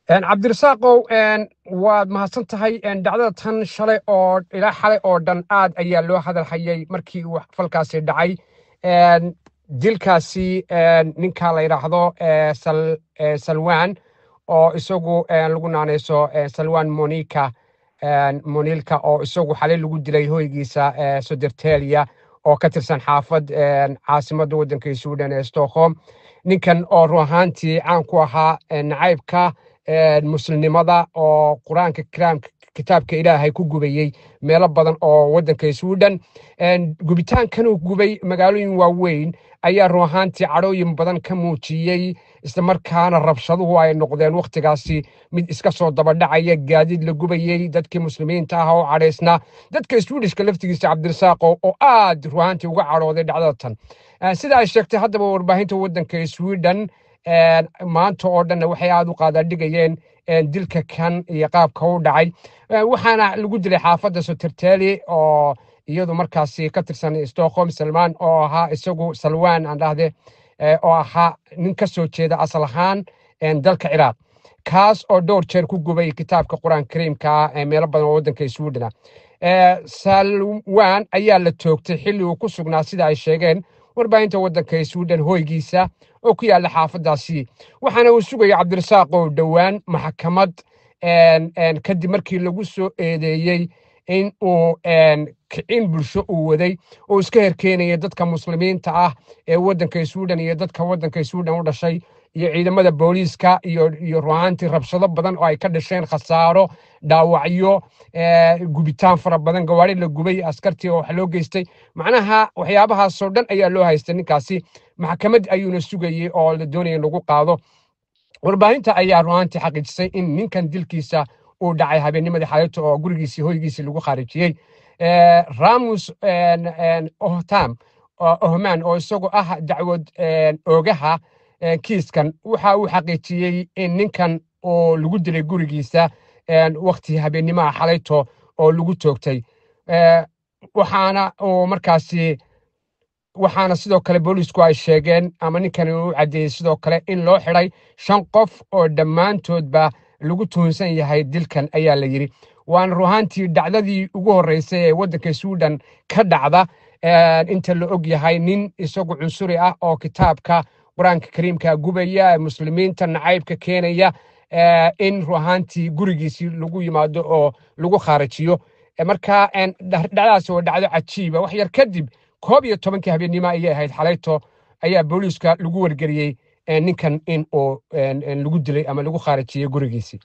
عبد الرزاق waad mahadsan tahay dhacdada tan shalay oo ilaa xalay oo dhan aad ayaa loo hadal hayay markii uu falkaasi dhacay dilkaasi ninka la yiraahdo Salwan oo isagu lagu naanayso Salwan Monilka oo isagu xalay lagu dilay hoygiisa Södertälje oo ka tirsan xaafad caasimadda waddanka Sweden ee Stockholm ninkan oo ruuxaantii caan ku ahaa nacaybka muslimnimada oo quraanka kitaabka ilaahay ku gubayay meelo badan oo waddanka Sweden gubitaankan uu gubay magaalooyin waaweyn ayaa ruuxaantii cadhooyin badan ka muujiyay isla markaana rabshaduhu ay noqdeen waqtigaasi mid iska soo daba dhacaya gaadiid la gubayay dadkii muslimiinta ah oo cadhaysna dadka Swedishka laftigiisa Cabdirasaaq oo aad ruuxaantii uga cadhooday dhacdada tan sida ay sheegtay haddaba warbaahinta waddanka Sweden maanta oo dhan waxay aad u qaada dhigayeen dilka kan iyo qaabka uu dhacay waxaana lagu dilay xaafadda Södertälje oo iyadu markaasi ka tirsan Stockholm Salman oo ahaa isagu Salwan aan dhahde oo ahaa nin ka soo jeeda asal ahaan dalka Ciraaq kaas oo dhowr jeer ku gubay kitaabka Quraan Kariimka meelo badan oo waddanka Sweden Salwan ayaa la toogtay xilli uu ku sugnaa sida ay sheegeen warbaahinta waddanka Sweden hoygiisa oo ku yaala xaafadaasi waxaana uu sugayay Cabdirasaaq oo dhawaan maxkamad kadib markii lagu soo eedeeyay in uu kicin bulsho uu waday oo iska herkeenaya dadka muslimiinta ah ee waddanka Sweden iyo dadka waddanka Sweden u dhashay iyo ciidamada booliiska iyo ruuxaantii rabshado badan oo ay ka dhasheen khasaaro dhaawacyo gubitaan fara badan gawaari la gubay askartii oo wax loo geystay macnaha waxyaabahaas oo dhan ayaa loo haystay ninkaasi maxkamad ayuuna sugayay oo la doonayay in lagu qaado warbaahinta ayaa ruuxaantii xaqiijisay in ninkan dilkiisa uu dhacay habeennimadii xalayta oo gurigiisii hoygiisii lagu khaarijiyay Ramus Ohman oo isagu ah dacwad oogaha kiiskan waxa uu xaqiijiyay in ninkan oo lagu dilay gurigiisa waqti habeennimaha xalayto oo lagu toogtay waxaana sidoo kale booliisku ay sheegeen ama ninkan uu cadeeyay sidoo kale in loo xiray 5 qof oo dhammaantoodba lagu tuhunsan yahay dilkan ayaa la yiri waan ruuxaantii dhacdadii ugu horeysay ee waddanka Sweden ka dhacda inta la og yahay nin isagu cunsuri ah oo kitaabka Quraanka Kariimka gubaya muslimiinta nacaybka keenaya in ruuxaantii gurigiisii lagu yimaado oo lagu khaarijiyo marka dhacdaas oo dhacdo cajiib wax yar kadib 11 habeenimo ayay ahayd xalayto ayaa booliiska lagu wargeliyay ninkan in oo lagu dilay ama lagu khaarijiyay gurigiisii